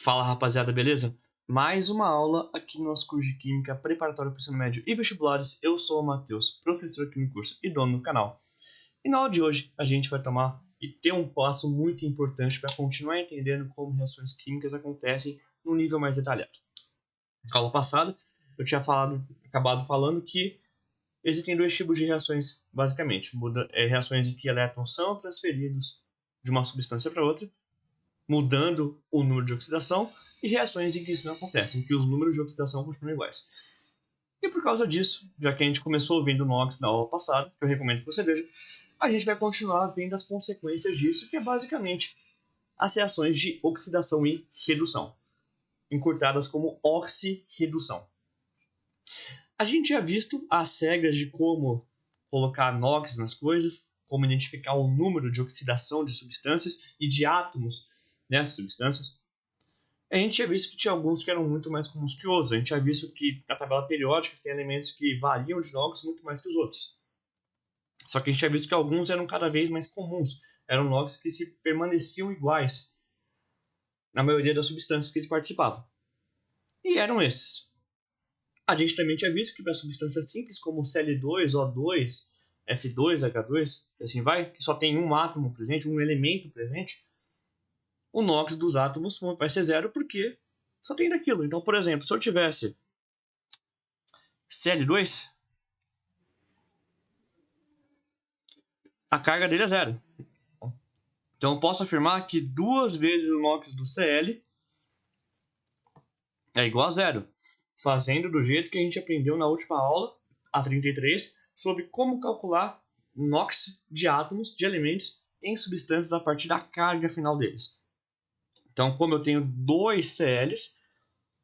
Fala rapaziada, beleza? Mais uma aula aqui no nosso curso de Química preparatório para o ensino médio e vestibulares. Eu sou o Matheus, professor aqui no curso e dono do canal. E na aula de hoje a gente vai tomar e ter um passo muito importante para continuar entendendo como reações químicas acontecem num nível mais detalhado. Na aula passada eu tinha acabado falando que existem dois tipos de reações, basicamente. Reações em que elétrons são transferidos de uma substância para outra, mudando o número de oxidação, e reações em que isso não acontece, em que os números de oxidação continuam iguais. E por causa disso, já que a gente começou vendo o NOx na aula passada, que eu recomendo que você veja, a gente vai continuar vendo as consequências disso, que é basicamente as reações de oxidação e redução, encurtadas como oxirredução. A gente já visto as regras de como colocar NOx nas coisas, como identificar o número de oxidação de substâncias e de átomos nessas substâncias. A gente já visto que tinha alguns que eram muito mais comuns que outros. A gente já visto que na tabela periódica tem elementos que variam de NOx muito mais que os outros. Só que a gente já visto que alguns eram cada vez mais comuns. Eram NOx que se permaneciam iguais na maioria das substâncias que eles participavam. E eram esses. A gente também tinha visto que para substâncias simples como Cl2, O2, F2, H2, e assim vai, que só tem um átomo presente, um elemento presente, o NOx dos átomos vai ser zero porque só tem daquilo. Então, por exemplo, se eu tivesse Cl2, a carga dele é zero. Então, eu posso afirmar que 2 vezes o NOx do Cl é igual a zero, fazendo do jeito que a gente aprendeu na última aula, a 33, sobre como calcular NOx de átomos, de elementos, em substâncias a partir da carga final deles. Então, como eu tenho 2 Cls,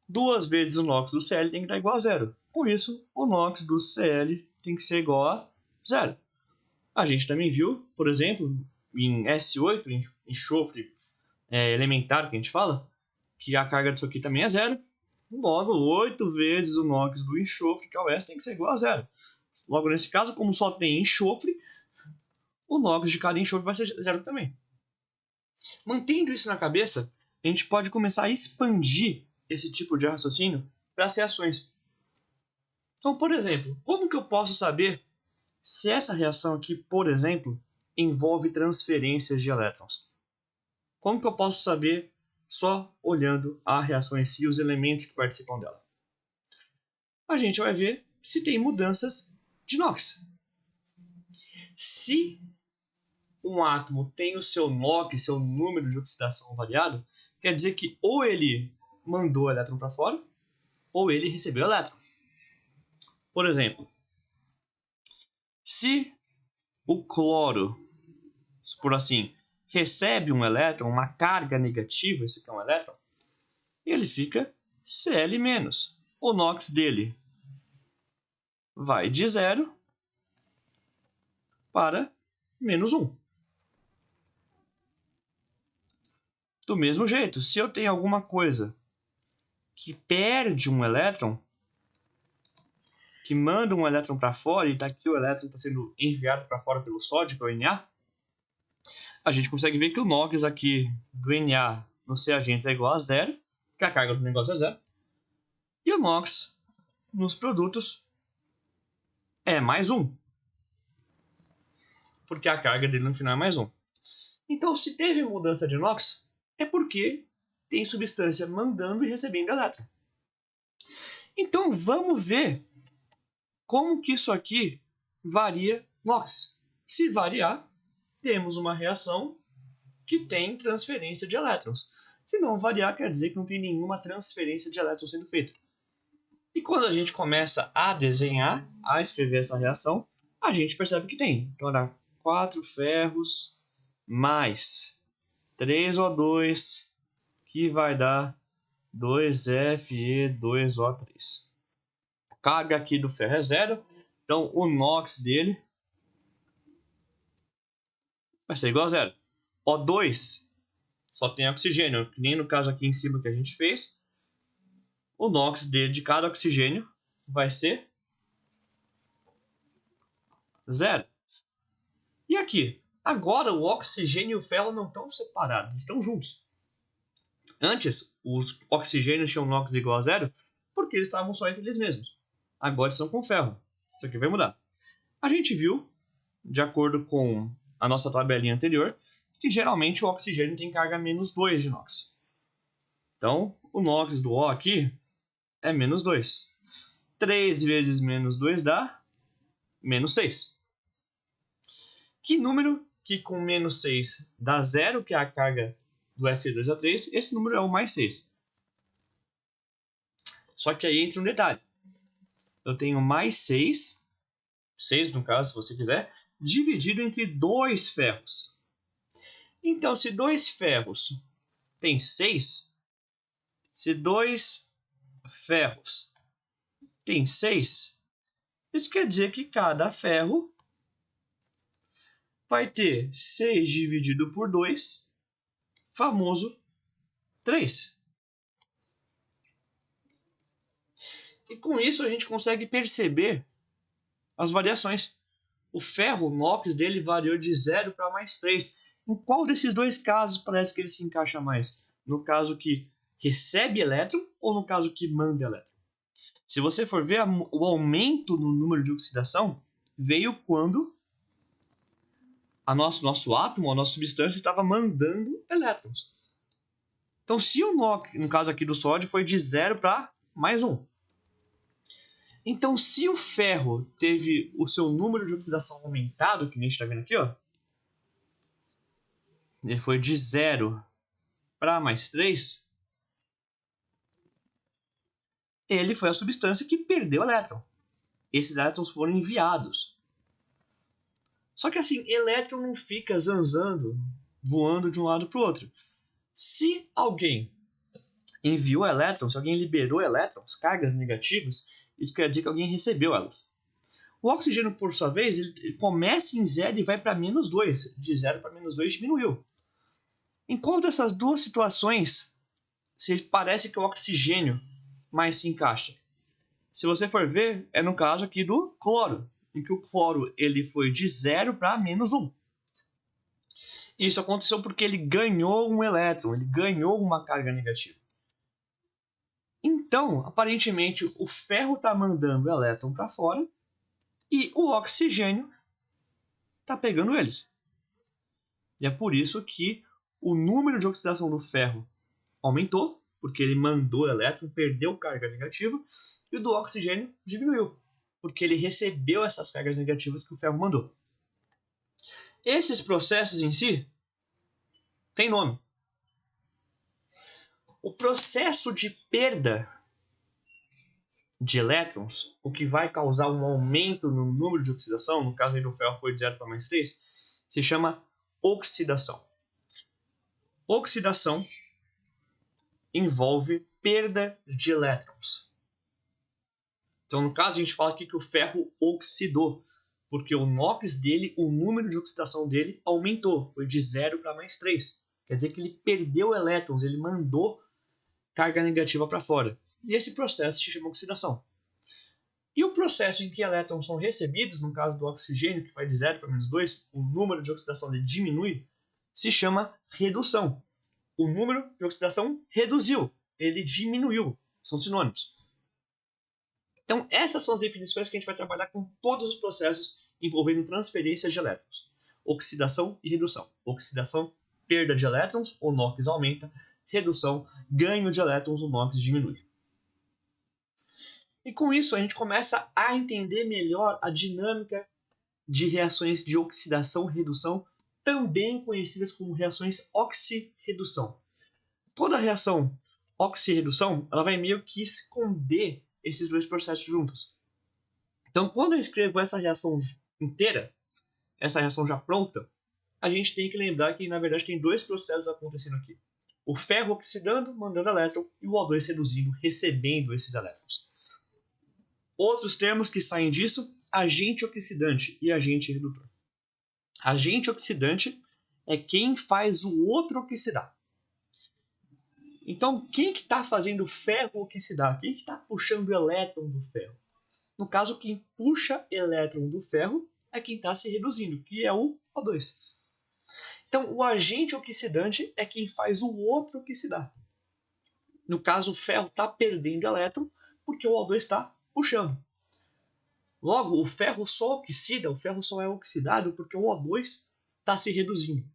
2 vezes o NOx do Cl tem que dar igual a zero. Por isso, o NOx do Cl tem que ser igual a zero. A gente também viu, por exemplo, em S8, em enxofre elementar que a gente fala, que a carga disso aqui também é zero. Logo, 8 vezes o NOx do enxofre, que é o S, tem que ser igual a zero. Logo, nesse caso, como só tem enxofre, o NOx de cada enxofre vai ser zero também. Mantendo isso na cabeça, a gente pode começar a expandir esse tipo de raciocínio para as reações. Então, por exemplo, como que eu posso saber se essa reação aqui, por exemplo, envolve transferências de elétrons? Como que eu posso saber só olhando a reação em si, os elementos que participam dela? A gente vai ver se tem mudanças de NOx. Se um átomo tem o seu NOx, seu número de oxidação variado, quer dizer que ou ele mandou o elétron para fora, ou ele recebeu o elétron. Por exemplo, se o cloro, por assim, recebe um elétron, uma carga negativa, isso aqui é um elétron, ele fica Cl-. O NOx dele vai de 0 para -1. Do mesmo jeito, se eu tenho alguma coisa que perde um elétron, que manda um elétron para fora, e aqui o elétron está sendo enviado para fora pelo sódio, que é o Na, a gente consegue ver que o NOx aqui do Na nos reagentes é igual a zero, que a carga do negócio é zero, e o NOx nos produtos é +1, porque a carga dele no final é +1. Então, se teve mudança de NOx, é porque tem substância mandando e recebendo elétron. Então, vamos ver como que isso aqui varia NOx. Se variar, temos uma reação que tem transferência de elétrons. Se não variar, quer dizer que não tem nenhuma transferência de elétrons sendo feita. E quando a gente começa a desenhar, a escrever essa reação, a gente percebe que tem. Então, dá 4 ferros mais 3O2, que vai dar 2Fe2O3. A carga aqui do ferro é zero, então o NOx dele vai ser igual a zero. O2 só tem oxigênio, que nem no caso aqui em cima que a gente fez. O NOx dele de cada oxigênio vai ser zero. E aqui? Agora o oxigênio e o ferro não estão separados, eles estão juntos. Antes, os oxigênios tinham NOx igual a zero porque eles estavam só entre eles mesmos. Agora eles estão com ferro. Isso aqui vai mudar. A gente viu, de acordo com a nossa tabelinha anterior, que geralmente o oxigênio tem carga menos 2 de NOx. Então, o NOx do O aqui é menos 2. 3 vezes menos 2 dá menos 6. Que número que com menos 6 dá 0, que é a carga do Fe2O3, esse número é o mais 6. Só que aí entra um detalhe. Eu tenho mais 6 no caso, se você quiser, dividido entre 2 ferros. Então, se 2 ferros tem 6, se 2 ferros tem 6, isso quer dizer que cada ferro vai ter 6 dividido por 2, famoso 3. E com isso a gente consegue perceber as variações. O ferro, o NOx dele variou de 0 para mais 3. Em qual desses dois casos parece que ele se encaixa mais? No caso que recebe elétron ou no caso que manda elétron? Se você for ver, o aumento no número de oxidação veio quando nosso átomo, a nossa substância, estava mandando elétrons. Então, se o NOx, no caso aqui do sódio, foi de 0 para mais 1. Então, se o ferro teve o seu número de oxidação aumentado, que nem a gente está vendo aqui, ó, ele foi de 0 para mais 3, ele foi a substância que perdeu elétron. Esses elétrons foram enviados. Só que assim, elétron não fica zanzando, voando de um lado para o outro. Se alguém enviou elétrons, se alguém liberou elétrons, cargas negativas, isso quer dizer que alguém recebeu elas. O oxigênio, por sua vez, ele começa em 0 e vai para menos 2. De 0 para menos 2 diminuiu. Em qual dessas duas situações parece que o oxigênio mais se encaixa? Se você for ver, é no caso aqui do cloro, em que o cloro ele foi de 0 para menos 1. Isso aconteceu porque ele ganhou um elétron, ele ganhou uma carga negativa. Então, aparentemente, o ferro está mandando o elétron para fora e o oxigênio está pegando eles. E é por isso que o número de oxidação do ferro aumentou, porque ele mandou elétron, perdeu carga negativa, e o do oxigênio diminuiu, porque ele recebeu essas cargas negativas que o ferro mandou. Esses processos em si têm nome. O processo de perda de elétrons, o que vai causar um aumento no número de oxidação, no caso aí do ferro foi de 0 para mais 3, se chama oxidação. Oxidação envolve perda de elétrons. Então, no caso, a gente fala aqui que o ferro oxidou, porque o NOx dele, o número de oxidação dele aumentou, foi de 0 para mais 3. Quer dizer que ele perdeu elétrons, ele mandou carga negativa para fora. E esse processo se chama oxidação. E o processo em que elétrons são recebidos, no caso do oxigênio, que vai de 0 para menos 2, o número de oxidação dele diminui, se chama redução. O número de oxidação reduziu, ele diminuiu, são sinônimos. Então, essas são as definições que a gente vai trabalhar com todos os processos envolvendo transferência de elétrons. Oxidação e redução. Oxidação, perda de elétrons, o NOx aumenta. Redução, ganho de elétrons, o NOx diminui. E com isso, a gente começa a entender melhor a dinâmica de reações de oxidação e redução, também conhecidas como reações oxirredução. Toda reação oxirredução, ela vai meio que esconder esses dois processos juntos. Então, quando eu escrevo essa reação inteira, essa reação já pronta, a gente tem que lembrar que, na verdade, tem dois processos acontecendo aqui. O ferro oxidando, mandando elétron, e o O2 reduzindo, recebendo esses elétrons. Outros termos que saem disso, agente oxidante e agente redutor. Agente oxidante é quem faz o outro oxidar. Então, quem que está fazendo o ferro oxidar? Quem que está puxando o elétron do ferro? No caso, quem puxa elétron do ferro é quem está se reduzindo, que é o O2. Então, o agente oxidante é quem faz o outro oxidar. No caso, o ferro está perdendo elétron porque o O2 está puxando. Logo, o ferro só oxida, o ferro só é oxidado porque o O2 está se reduzindo.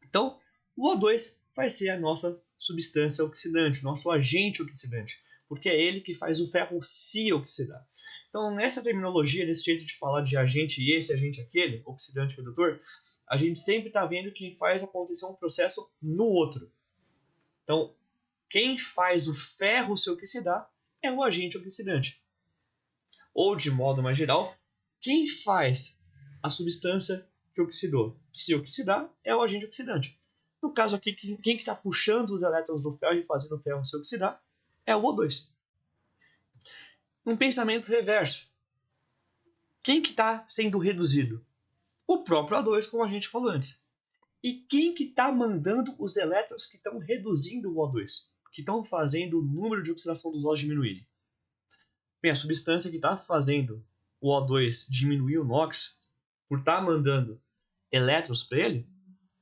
Então, o O2 vai ser a nossa substância oxidante, nosso agente oxidante, porque é ele que faz o ferro se oxidar. Então, nessa terminologia, nesse jeito de falar de agente esse, agente aquele, oxidante redutor, a gente sempre está vendo que faz acontecer um processo no outro. Então, quem faz o ferro se oxidar é o agente oxidante. Ou, de modo mais geral, quem faz a substância que oxidou se oxidar é o agente oxidante. No caso aqui, quem está puxando os elétrons do ferro e fazendo o ferro se oxidar é o O2. Um pensamento reverso. Quem que está sendo reduzido? O próprio O2, como a gente falou antes. E quem que está mandando os elétrons que estão reduzindo o O2? Que estão fazendo o número de oxidação dos Os diminuir? Bem, a substância que está fazendo o O2 diminuir o NOx, por estar mandando elétrons para ele,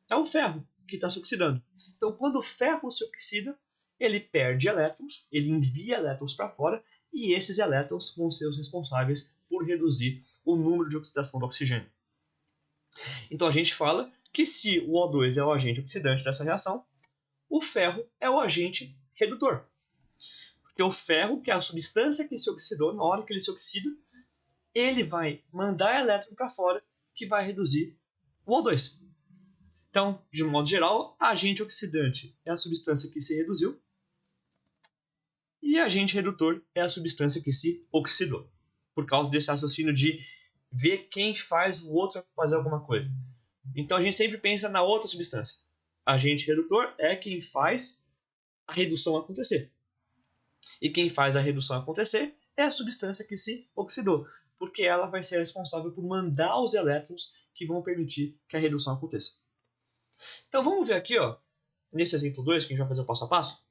é o ferro que está se oxidando. Então, quando o ferro se oxida, ele perde elétrons, ele envia elétrons para fora, e esses elétrons vão ser os responsáveis por reduzir o número de oxidação do oxigênio. Então, a gente fala que se o O2 é o agente oxidante dessa reação, o ferro é o agente redutor. Porque o ferro, que é a substância que se oxidou, na hora que ele se oxida, ele vai mandar elétron para fora, que vai reduzir o O2. Então, de modo geral, agente oxidante é a substância que se reduziu e agente redutor é a substância que se oxidou. Por causa desse raciocínio de ver quem faz o outro fazer alguma coisa. Então, a gente sempre pensa na outra substância. Agente redutor é quem faz a redução acontecer. E quem faz a redução acontecer é a substância que se oxidou, porque ela vai ser responsável por mandar os elétrons que vão permitir que a redução aconteça. Então vamos ver aqui, ó, nesse exemplo 2, que a gente vai fazer o passo a passo.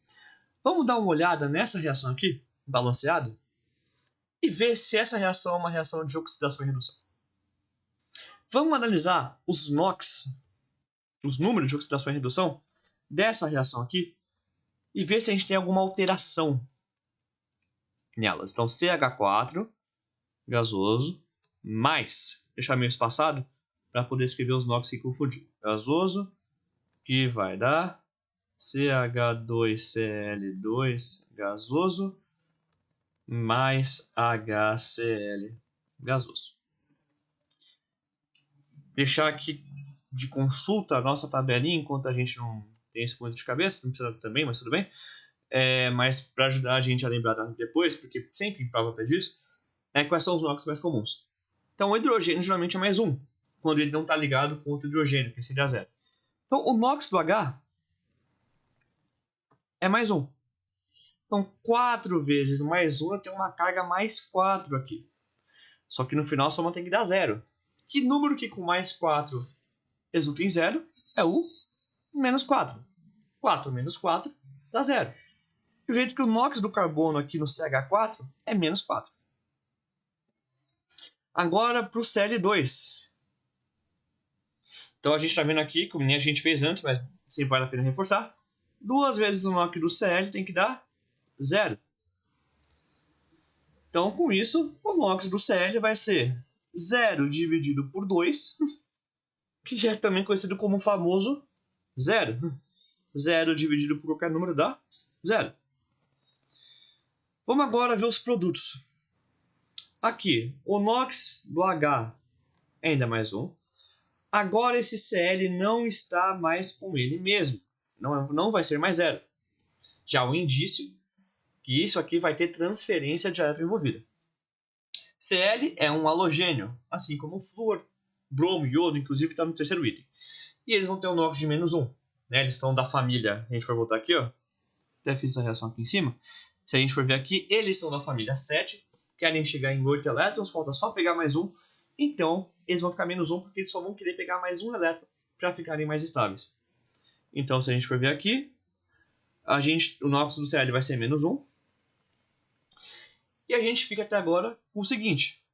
Vamos dar uma olhada nessa reação aqui, balanceada, e ver se essa reação é uma reação de oxidação e redução. Vamos analisar os NOx, os números de oxidação e redução, dessa reação aqui, e ver se a gente tem alguma alteração nelas. Então, CH4, gasoso, mais, deixar meio espaçado, para poder escrever os NOx que confundir. Gasoso, que vai dar CH2Cl2 gasoso mais HCl gasoso. Deixar aqui de consulta a nossa tabelinha, enquanto a gente não tem esse ponto de cabeça, não precisa também, mas tudo bem. Mas para ajudar a gente a lembrar depois, porque sempre em prova pede isso, quais são os NOx mais comuns. Então o hidrogênio geralmente é mais 1, quando ele não está ligado com outro hidrogênio, que seria 0. Então o NOx do H é mais 1. Então, 4 vezes mais 1, eu tenho uma carga mais 4 aqui. Só que no final a soma tem que dar 0. Que número que com mais 4 resulta em 0 é o menos 4. 4 menos 4 dá 0. Do jeito que o NOx do carbono aqui no CH4 é menos 4. Agora para o Cl2. Então a gente está vendo aqui, como nem a gente fez antes, mas sempre vale a pena reforçar. 2 vezes o NOx do Cl tem que dar 0. Então, com isso, o NOx do Cl vai ser 0 dividido por 2, que já é também conhecido como o famoso 0. 0 dividido por qualquer número dá 0. Vamos agora ver os produtos. Aqui, o NOx do H é ainda mais 1. Agora esse Cl não está mais com ele mesmo. Não vai ser mais 0. Já o indício que isso aqui vai ter transferência de elétron envolvida. Cl é um halogênio, assim como o flúor, bromo, iodo, inclusive, que está no terceiro item. E eles vão ter um NOx de menos 1. Né? Eles estão da família, a gente for voltar aqui, ó. Até fiz essa reação aqui em cima. Se a gente for ver aqui, eles são da família 7, querem chegar em 8 elétrons, falta só pegar mais 1. Então, eles vão ficar menos 1, porque eles só vão querer pegar mais 1 elétron para ficarem mais estáveis. Então, se a gente for ver aqui, o NOx do Cl vai ser menos 1. E a gente fica até agora com o seguinte.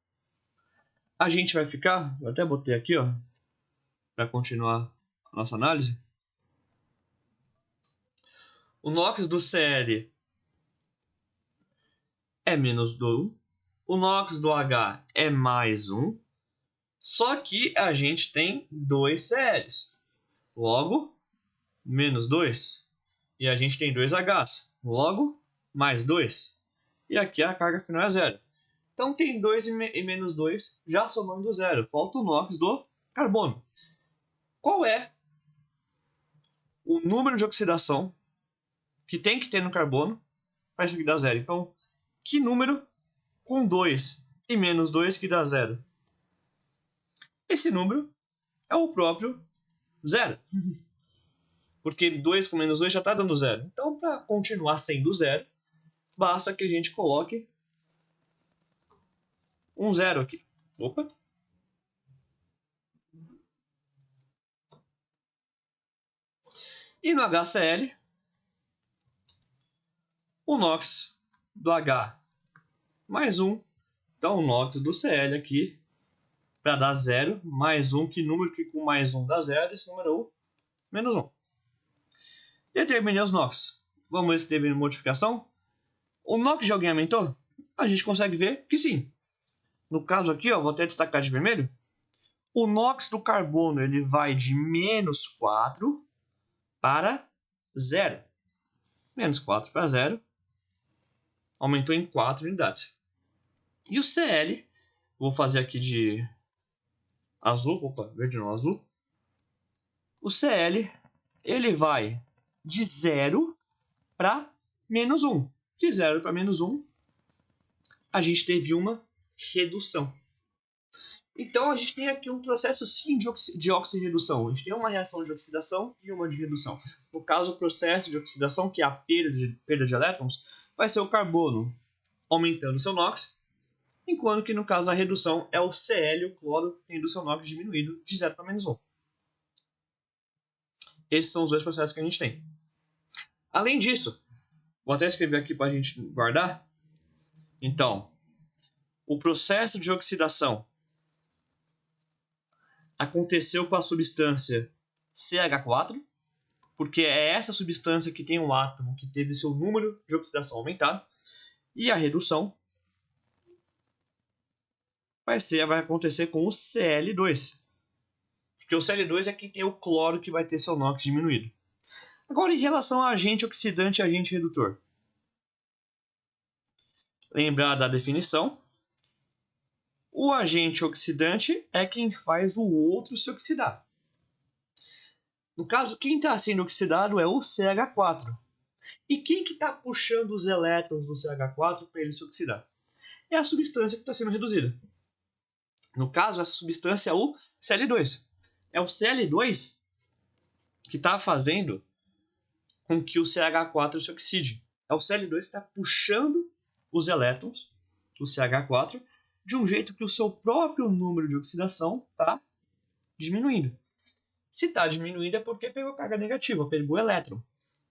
A gente vai ficar, eu até botei aqui, ó, para continuar a nossa análise. O NOx do Cl é menos 1. O NOx do H é mais 1. Só que a gente tem 2 CLs. Logo, menos 2. E a gente tem 2 Hs. Logo, mais 2. E aqui a carga final é 0. Então tem 2 e menos 2 já somando 0. Falta o NOx do carbono. Qual é o número de oxidação que tem que ter no carbono para isso aqui dar 0? Então, que número com 2 e menos 2 que dá 0? Esse número é o próprio 0. Porque 2 com menos 2 já está dando 0. Então, para continuar sendo 0, basta que a gente coloque um 0 aqui. Opa! E no HCl, o NOx do H mais 1. Então, o NOx do Cl aqui, para dar 0, mais 1. Que número que com mais 1 dá 0? Esse número é o menos 1. Determinei os NOx. Vamos ver se teve modificação. O NOx de alguém aumentou? A gente consegue ver que sim. No caso aqui, ó, vou até destacar de vermelho. O NOx do carbono ele vai de menos 4 para 0. Menos 4 para 0. Aumentou em 4 unidades. E o Cl, vou fazer aqui de azul. Opa, verde não, azul. O Cl, ele vai de 0 para menos 1. De 0 para menos 1, a gente teve uma redução. Então, a gente tem aqui um processo sim de oxirredução. A gente tem uma reação de oxidação e uma de redução. No caso, o processo de oxidação, que é a perda de elétrons, vai ser o carbono aumentando seu NOx, enquanto que no caso a redução é o Cl, o cloro, tendo seu NOx diminuído de 0 para menos 1. Esses são os dois processos que a gente tem. Além disso, vou até escrever aqui para a gente guardar. Então, o processo de oxidação aconteceu com a substância CH4, porque é essa substância que tem um átomo que teve seu número de oxidação aumentado, e a redução vai acontecer com o Cl2, porque o Cl2 é quem tem o cloro que vai ter seu NOx diminuído. Agora, em relação a agente oxidante e agente redutor. Lembrar da definição. O agente oxidante é quem faz o outro se oxidar. No caso, quem está sendo oxidado é o CH4. E quem que está puxando os elétrons do CH4 para ele se oxidar? É a substância que está sendo reduzida. No caso, essa substância é o Cl2. É o Cl2 que está fazendo com que o CH4 se oxide. É o Cl2 que está puxando os elétrons do CH4 de um jeito que o seu próprio número de oxidação está diminuindo. Se está diminuindo é porque pegou carga negativa, pegou elétron.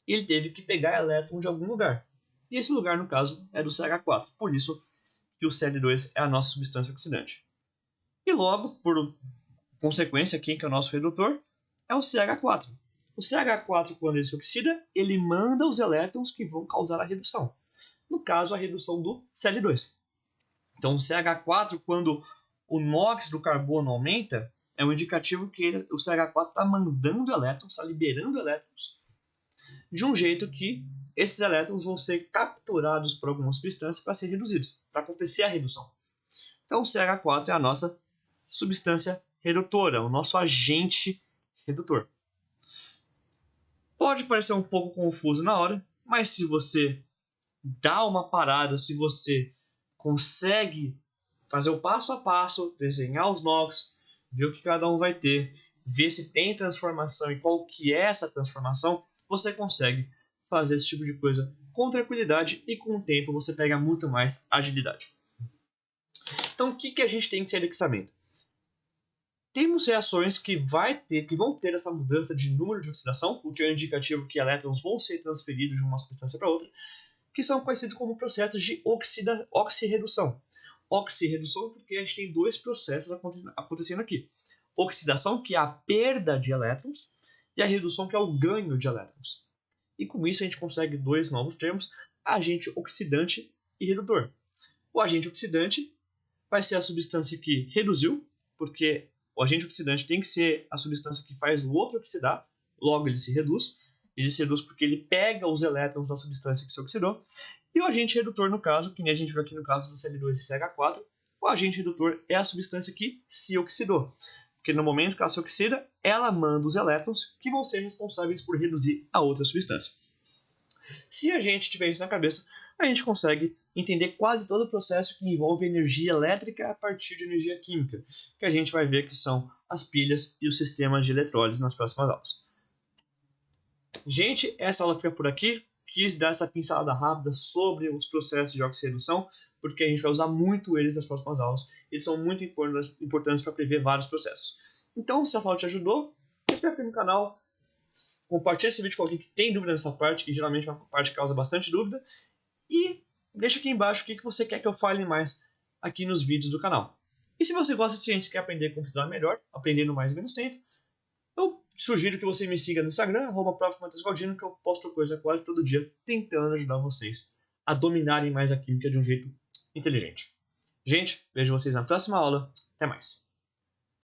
Ele teve que pegar elétron de algum lugar. E esse lugar, no caso, é do CH4. Por isso que o Cl2 é a nossa substância oxidante. E logo, por consequência, quem que é o nosso redutor? É o CH4. O CH4, quando ele se oxida, ele manda os elétrons que vão causar a redução. No caso, a redução do Cl2. Então, o CH4, quando o NOx do carbono aumenta, é um indicativo que o CH4 está mandando elétrons, está liberando elétrons, de um jeito que esses elétrons vão ser capturados por alguma substância para ser reduzidos, para acontecer a redução. Então, o CH4 é a nossa substância redutora, o nosso agente redutor. Pode parecer um pouco confuso na hora, mas se você dá uma parada, se você consegue fazer o passo a passo, desenhar os NOx, ver o que cada um vai ter, ver se tem transformação e qual que é essa transformação, você consegue fazer esse tipo de coisa com tranquilidade e com o tempo você pega muito mais agilidade. Então, o que a gente tem de selexamento? Temos reações que vão ter essa mudança de número de oxidação, o que é um indicativo que elétrons vão ser transferidos de uma substância para outra, que são conhecidos como processos de oxirredução. Oxirredução porque a gente tem dois processos acontecendo aqui. Oxidação, que é a perda de elétrons, e a redução, que é o ganho de elétrons. E com isso a gente consegue dois novos termos, agente oxidante e redutor. O agente oxidante vai ser a substância que reduziu, porque o agente oxidante tem que ser a substância que faz o outro oxidar, logo ele se reduz. Ele se reduz porque ele pega os elétrons da substância que se oxidou. E o agente redutor, no caso, que nem a gente viu aqui no caso do Cl2 e CH4, o agente redutor é a substância que se oxidou. Porque no momento que ela se oxida, ela manda os elétrons que vão ser responsáveis por reduzir a outra substância. Se a gente tiver isso na cabeça, a gente consegue entender quase todo o processo que envolve energia elétrica a partir de energia química, que a gente vai ver que são as pilhas e os sistemas de eletrólise nas próximas aulas. Gente, essa aula fica por aqui. Quis dar essa pincelada rápida sobre os processos de oxirredução, porque a gente vai usar muito eles nas próximas aulas. Eles são muito importantes para prever vários processos. Então, se a aula te ajudou, se inscreve aqui no canal, compartilha esse vídeo com alguém que tem dúvida nessa parte, que geralmente é uma parte que causa bastante dúvida, e deixa aqui embaixo o que você quer que eu fale mais aqui nos vídeos do canal. E se você gosta de ciência e quer aprender como estudar melhor, aprendendo mais em menos tempo, eu sugiro que você me siga no Instagram, @prof.matheusgaldino, que eu posto coisa quase todo dia tentando ajudar vocês a dominarem mais a química de um jeito inteligente. Gente, vejo vocês na próxima aula. Até mais.